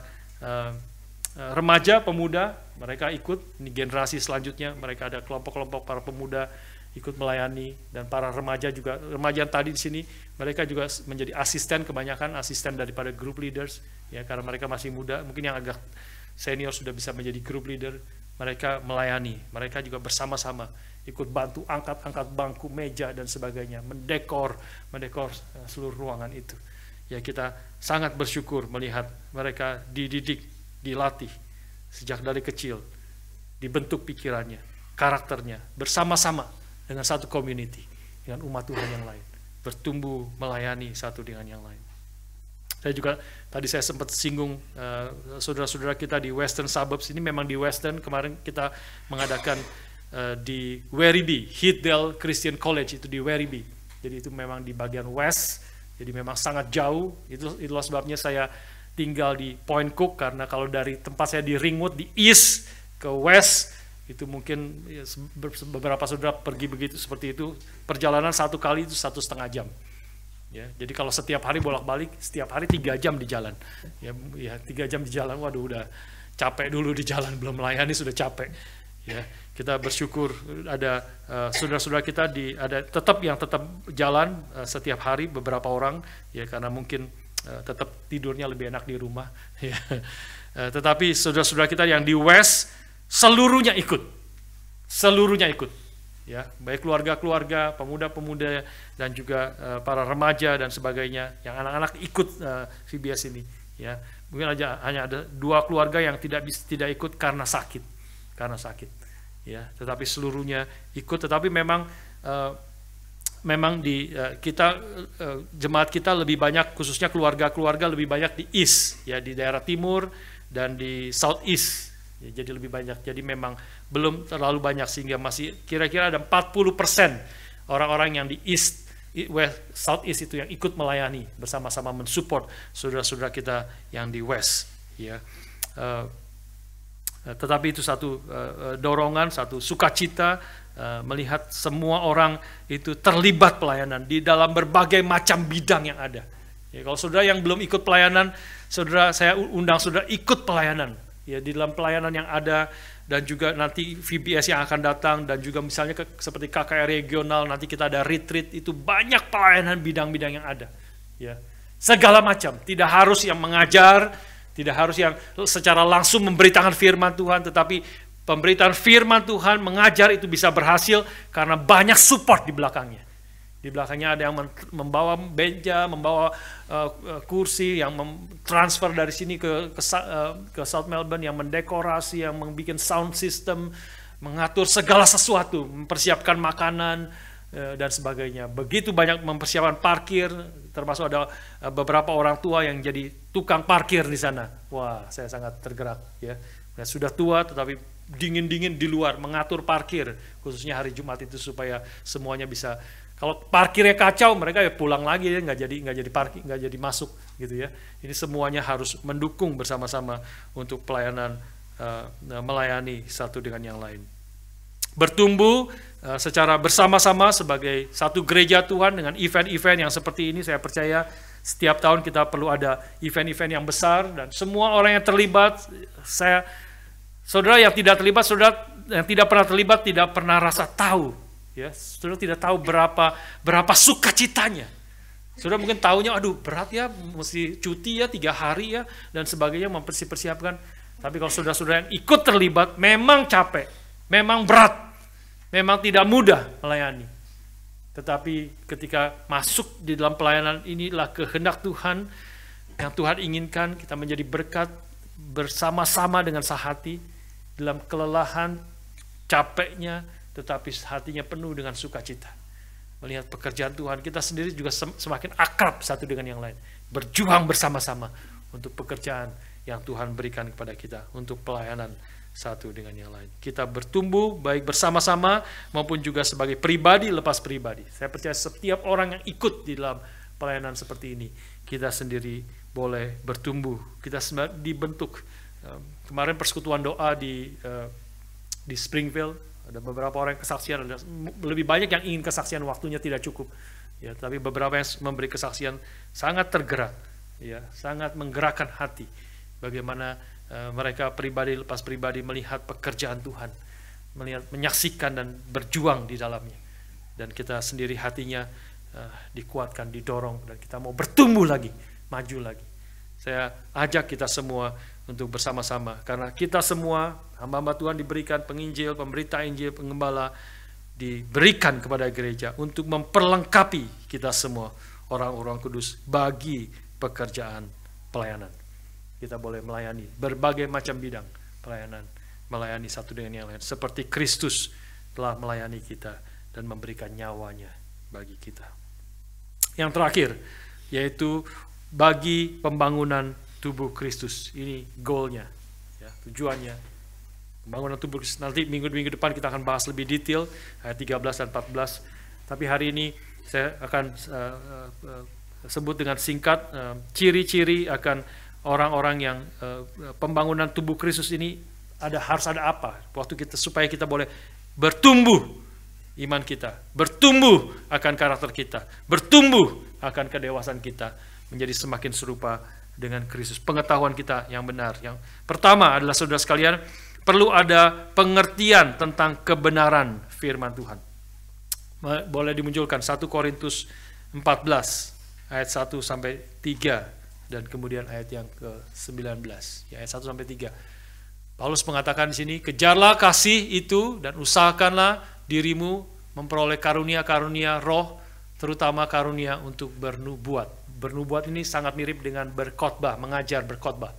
remaja, pemuda, mereka ikut. Ini generasi selanjutnya, mereka ada kelompok-kelompok para pemuda ikut melayani, dan para remaja juga, remaja tadi di sini mereka juga menjadi asisten, kebanyakan asisten daripada group leaders ya, karena mereka masih muda. Mungkin yang agak senior sudah bisa menjadi group leader. Mereka melayani, mereka juga bersama-sama ikut bantu angkat bangku, meja dan sebagainya, mendekor seluruh ruangan itu. Ya, kita sangat bersyukur melihat mereka dididik, dilatih sejak dari kecil, dibentuk pikirannya, karakternya, bersama-sama dengan satu community, dengan umat Tuhan yang lain, bertumbuh melayani satu dengan yang lain. Saya juga, tadi saya sempat singgung saudara-saudara kita di Western Suburbs, ini memang di Western, kemarin kita mengadakan di Werribee, Heathdale Christian College, itu di Werribee. Jadi itu memang di bagian West, jadi memang sangat jauh, itulah sebabnya saya tinggal di Point Cook, karena kalau dari tempat saya di Ringwood, di East ke West, itu mungkin ya, beberapa saudara pergi begitu seperti itu, perjalanan satu kali itu 1,5 jam ya. Jadi kalau setiap hari bolak-balik, setiap hari 3 jam di jalan ya, 3 jam di jalan, waduh udah capek dulu di jalan, belum melayani sudah capek ya. Kita bersyukur ada saudara-saudara kita tetap jalan setiap hari, beberapa orang ya, karena mungkin tetap tidurnya lebih enak di rumah ya. Tetapi saudara-saudara kita yang di West seluruhnya ikut ya, baik keluarga-keluarga, pemuda-pemuda, dan juga para remaja dan sebagainya, yang anak-anak ikut VBS ini ya. Mungkin hanya ada 2 keluarga yang tidak ikut karena sakit ya, tetapi seluruhnya ikut. Tetapi memang jemaat kita lebih banyak, khususnya keluarga-keluarga lebih banyak di East ya, di daerah timur dan di Southeast ya, jadi lebih banyak. Jadi memang belum terlalu banyak, sehingga masih kira-kira ada 40% orang-orang yang di Southeast itu yang ikut melayani bersama-sama mensupport saudara-saudara kita yang di West ya. Tetapi itu satu dorongan, satu sukacita melihat semua orang itu terlibat pelayanan di dalam berbagai macam bidang yang ada. Ya, kalau saudara yang belum ikut pelayanan, saya undang saudara ikut pelayanan ya, di dalam pelayanan yang ada, dan juga nanti VBS yang akan datang, dan juga misalnya seperti KKR regional, nanti kita ada retreat, itu banyak pelayanan bidang-bidang yang ada ya, segala macam. Tidak harus yang mengajar, tidak harus yang secara langsung memberitakan firman Tuhan, tetapi pemberitaan firman Tuhan, mengajar itu bisa berhasil karena banyak support di belakangnya. Di belakangnya ada yang membawa meja, membawa kursi, yang transfer dari sini ke South Melbourne, yang mendekorasi, yang membuat sound system, mengatur segala sesuatu, mempersiapkan makanan, dan sebagainya. Begitu banyak mempersiapkan parkir, termasuk ada beberapa orang tua yang jadi tukang parkir di sana. Wah, saya sangat tergerak ya. Sudah tua tetapi dingin-dingin di luar mengatur parkir, khususnya hari Jumat itu, supaya semuanya bisa. Kalau parkirnya kacau, mereka ya pulang lagi ya, nggak jadi parkir, nggak jadi masuk gitu ya. Ini semuanya harus mendukung bersama-sama untuk pelayanan, melayani satu dengan yang lain. Bertumbuh secara bersama-sama sebagai satu gereja Tuhan dengan event-event yang seperti ini. Saya percaya setiap tahun kita perlu ada event-event yang besar, dan semua orang yang terlibat, saudara yang tidak terlibat, saudara yang tidak pernah terlibat tidak pernah rasa tahu ya. Saudara tidak tahu berapa sukacitanya. Saudara mungkin tahunya aduh berat ya, mesti cuti ya 3 hari ya, dan sebagainya, mempersiapkan. Tapi kalau saudara-saudara yang ikut terlibat, memang capek, memang berat, memang tidak mudah melayani. Tetapi ketika masuk di dalam pelayanan, inilah kehendak Tuhan yang Tuhan inginkan, kita menjadi berkat bersama-sama dengan sehati dalam kelelahan, capeknya, tetapi hatinya penuh dengan sukacita. Melihat pekerjaan Tuhan, kita sendiri juga semakin akrab satu dengan yang lain. Berjuang bersama-sama untuk pekerjaan yang Tuhan berikan kepada kita, untuk pelayanan satu dengan yang lain. Kita bertumbuh baik bersama-sama maupun juga sebagai pribadi lepas pribadi. Saya percaya setiap orang yang ikut di dalam pelayanan seperti ini, kita sendiri boleh bertumbuh. Kita dibentuk. Kemarin persekutuan doa di Springfield, ada beberapa orang yang kesaksian, ada lebih banyak yang ingin kesaksian, waktunya tidak cukup. Ya, tapi beberapa yang memberi kesaksian sangat tergerak, ya, sangat menggerakkan hati. Bagaimana mereka pribadi lepas pribadi melihat pekerjaan Tuhan, menyaksikan dan berjuang di dalamnya. Dan kita sendiri hatinya dikuatkan, didorong, dan kita mau bertumbuh lagi, maju lagi. Saya ajak kita semua untuk bersama-sama, karena kita semua hamba-hamba Tuhan diberikan penginjil, pemberita Injil, pengembala, diberikan kepada gereja untuk memperlengkapi kita semua orang-orang kudus bagi pekerjaan pelayanan. Kita boleh melayani berbagai macam bidang pelayanan, melayani satu dengan yang lain, seperti Kristus telah melayani kita dan memberikan nyawanya bagi kita. Yang terakhir, yaitu bagi pembangunan tubuh Kristus. Ini goalnya, ya, tujuannya. Pembangunan tubuh Kristus. Nanti minggu-minggu depan kita akan bahas lebih detail, ayat 13 dan 14. Tapi hari ini saya akan sebut dengan singkat ciri-ciri akan orang-orang yang pembangunan tubuh Kristus ini harus ada apa? Waktu kita, supaya kita boleh bertumbuh iman kita, bertumbuh akan karakter kita, bertumbuh akan kedewasaan kita, menjadi semakin serupa dengan Kristus. Pengetahuan kita yang benar. Yang pertama adalah, saudara sekalian, perlu ada pengertian tentang kebenaran firman Tuhan. Boleh dimunculkan 1 Korintus 14 ayat 1 sampai 3 dan kemudian ayat yang ke-19, ya, ayat 1 sampai 3. Paulus mengatakan di sini, kejarlah kasih itu dan usahakanlah dirimu memperoleh karunia-karunia roh, terutama karunia untuk bernubuat. Bernubuat ini sangat mirip dengan berkhotbah, mengajar berkhotbah.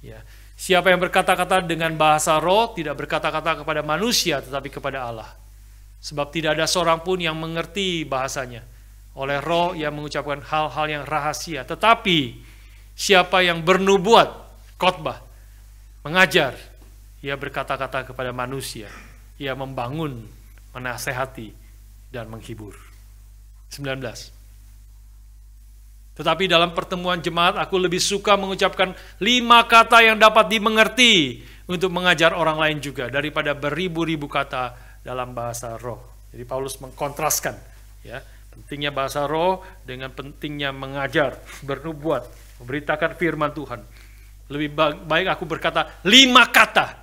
Ya. Siapa yang berkata-kata dengan bahasa roh tidak berkata-kata kepada manusia tetapi kepada Allah. Sebab tidak ada seorang pun yang mengerti bahasanya. Oleh roh ia mengucapkan hal-hal yang rahasia. Tetapi siapa yang bernubuat, khotbah, mengajar, ia berkata-kata kepada manusia. Ia membangun, menasehati, dan menghibur. 19. Tetapi dalam pertemuan jemaat aku lebih suka mengucapkan 5 kata yang dapat dimengerti untuk mengajar orang lain juga daripada beribu-ribu kata dalam bahasa roh. Jadi Paulus mengkontraskan, ya, pentingnya bahasa roh dengan pentingnya mengajar, bernubuat, memberitakan firman Tuhan. Lebih baik aku berkata 5 kata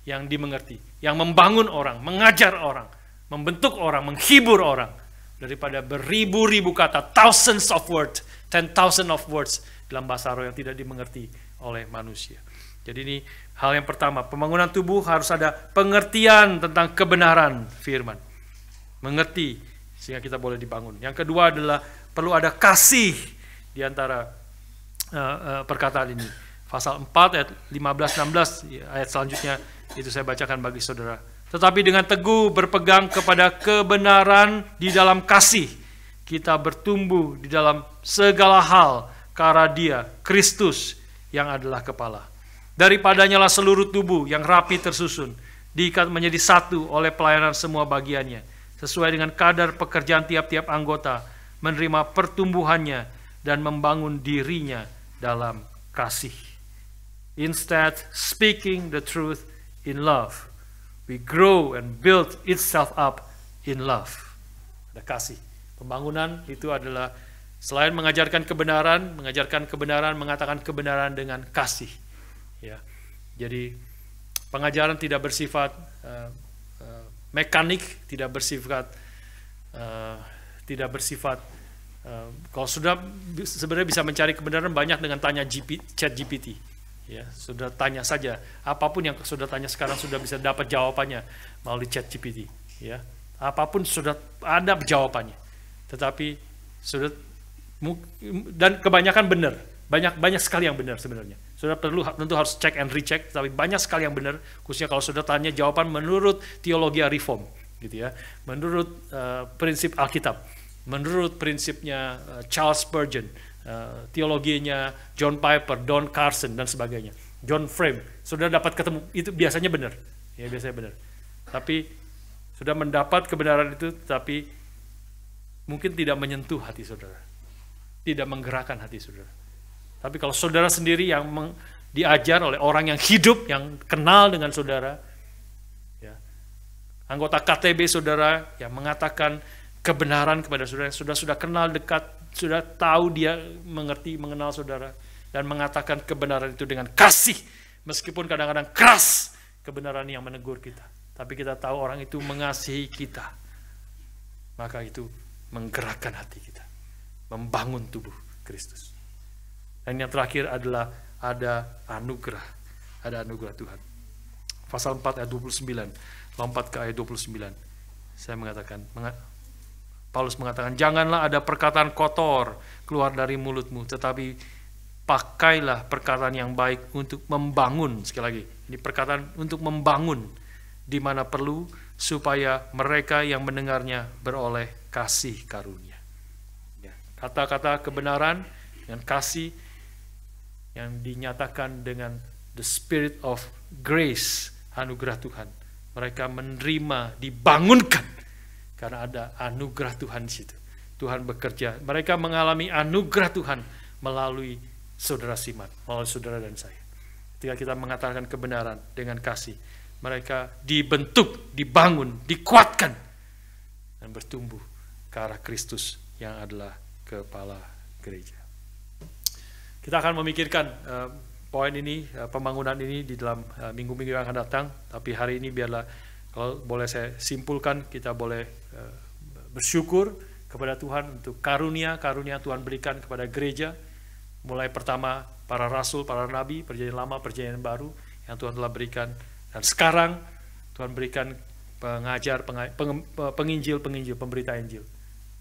yang dimengerti, yang membangun orang, mengajar orang, membentuk orang, menghibur orang, daripada beribu-ribu kata, thousands of words, 10,000 of words dalam bahasa roh yang tidak dimengerti oleh manusia. Jadi ini hal yang pertama, pembangunan tubuh harus ada pengertian tentang kebenaran firman. Mengerti sehingga kita boleh dibangun. Yang kedua adalah perlu ada kasih di antara perkataan ini. Pasal 4 ayat 15-16 ayat selanjutnya itu saya bacakan bagi saudara. Tetapi dengan teguh berpegang kepada kebenaran di dalam kasih, kita bertumbuh di dalam segala hal ke arah Dia, Kristus yang adalah kepala. Daripadanya lah seluruh tubuh yang rapi tersusun, diikat menjadi satu oleh pelayanan semua bagiannya, sesuai dengan kadar pekerjaan tiap-tiap anggota, menerima pertumbuhannya dan membangun dirinya dalam kasih. Instead, speaking the truth in love, we grow and build itself up in love. Ada kasih. Pembangunan itu adalah selain mengajarkan kebenaran, mengatakan kebenaran dengan kasih. Ya, jadi pengajaran tidak bersifat mekanik, tidak bersifat. Kalau sudah sebenarnya bisa mencari kebenaran banyak dengan tanya chat GPT. Ya, sudah tanya saja apapun yang sudah tanya sekarang sudah bisa dapat jawabannya melalui chat GPT. Ya, apapun sudah ada jawabannya. Tetapi sudah dan kebanyakan benar, banyak sekali yang benar sebenarnya. Sudah tentu harus check and recheck, tapi banyak sekali yang benar. Khususnya kalau sudah tanya jawaban menurut teologi reform, gitu ya, menurut prinsip Alkitab, menurut prinsipnya Charles Spurgeon, teologinya John Piper, Don Carson dan sebagainya, John Frame. Sudah dapat ketemu itu biasanya benar, ya biasanya benar. Tapi sudah mendapat kebenaran itu, tapi mungkin tidak menyentuh hati saudara, tidak menggerakkan hati saudara. Tapi kalau saudara sendiri yang diajar oleh orang yang hidup, yang kenal dengan saudara, ya, anggota KTB saudara yang mengatakan kebenaran kepada saudara, sudah kenal dekat, sudah tahu dia mengerti, mengenal saudara, dan mengatakan kebenaran itu dengan kasih, meskipun kadang-kadang keras kebenaran yang menegur kita, tapi kita tahu orang itu mengasihi kita, maka itu menggerakkan hati kita, membangun tubuh Kristus. Dan yang terakhir adalah ada anugerah Tuhan. Pasal 4 ayat 29, lompat ke ayat 29. Paulus mengatakan, janganlah ada perkataan kotor keluar dari mulutmu, tetapi pakailah perkataan yang baik untuk membangun. Sekali lagi, ini perkataan untuk membangun di mana perlu, supaya mereka yang mendengarnya beroleh kasih karunia. Ya, kata-kata kebenaran dengan kasih yang dinyatakan dengan the spirit of grace, anugerah Tuhan. Mereka menerima, dibangunkan karena ada anugerah Tuhan di situ. Tuhan bekerja. Mereka mengalami anugerah Tuhan melalui saudara Siman, melalui saudara dan saya. Ketika kita mengatakan kebenaran dengan kasih, mereka dibentuk, dibangun, dikuatkan, dan bertumbuh ke arah Kristus yang adalah kepala gereja. Kita akan memikirkan poin ini, pembangunan ini di dalam minggu-minggu yang akan datang. Tapi hari ini biarlah, kalau boleh saya simpulkan, kita boleh bersyukur kepada Tuhan untuk karunia Tuhan berikan kepada gereja. Mulai pertama para rasul, para nabi, perjanjian lama, perjanjian baru yang Tuhan telah berikan. Dan sekarang Tuhan berikan pengajar, penginjil, pemberita Injil.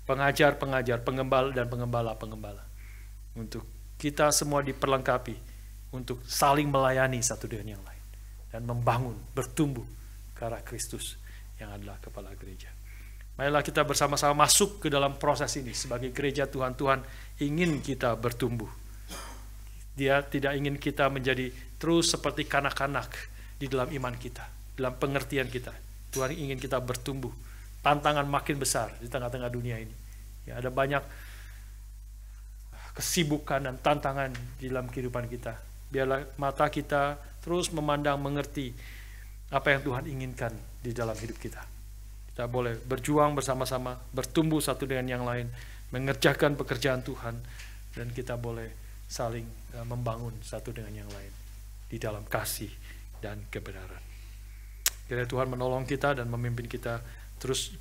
Pengajar, penggembala dan pengembala. Untuk kita semua diperlengkapi untuk saling melayani satu dengan yang lain. Dan membangun, bertumbuh ke arah Kristus yang adalah kepala gereja. Marilah kita bersama-sama masuk ke dalam proses ini. Sebagai gereja Tuhan ingin kita bertumbuh. Dia tidak ingin kita menjadi terus seperti kanak-kanak di dalam iman kita, dalam pengertian kita. Tuhan ingin kita bertumbuh. Tantangan makin besar di tengah-tengah dunia ini. Ya, ada banyak kesibukan dan tantangan di dalam kehidupan kita. Biarlah mata kita terus memandang, mengerti apa yang Tuhan inginkan di dalam hidup kita. Kita boleh berjuang bersama-sama, bertumbuh satu dengan yang lain, mengerjakan pekerjaan Tuhan, dan kita boleh saling membangun satu dengan yang lain di dalam kasih dan kebenaran. Kiranya Tuhan menolong kita dan memimpin kita terus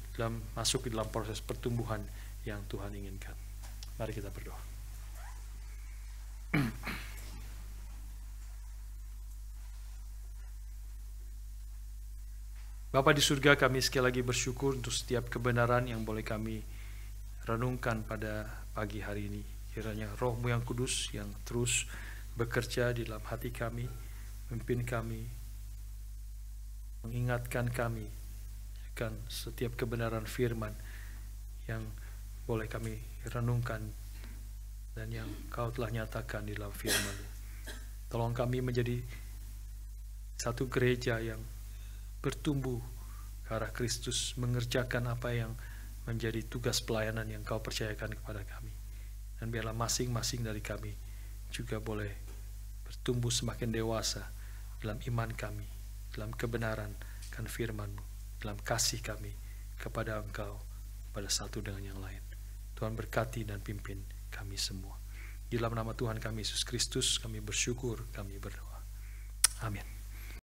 masuk ke dalam proses pertumbuhan yang Tuhan inginkan. Mari kita berdoa. Bapa di surga, kami sekali lagi bersyukur untuk setiap kebenaran yang boleh kami renungkan pada pagi hari ini. Kiranya Roh-Mu yang kudus yang terus bekerja di dalam hati kami, memimpin kami, mengingatkan kami akan setiap kebenaran firman yang boleh kami renungkan dan yang Kau telah nyatakan di dalam firman-Mu. Tolong kami menjadi satu gereja yang bertumbuh ke arah Kristus, mengerjakan apa yang menjadi tugas pelayanan yang Kau percayakan kepada kami. Dan biarlah masing-masing dari kami juga boleh bertumbuh semakin dewasa dalam iman kami, dalam kebenaran kan firman-Mu, dalam kasih kami kepada Engkau, pada satu dengan yang lain. Tuhan berkati dan pimpin kami semua. Di dalam nama Tuhan kami Yesus Kristus kami bersyukur, kami berdoa. Amin.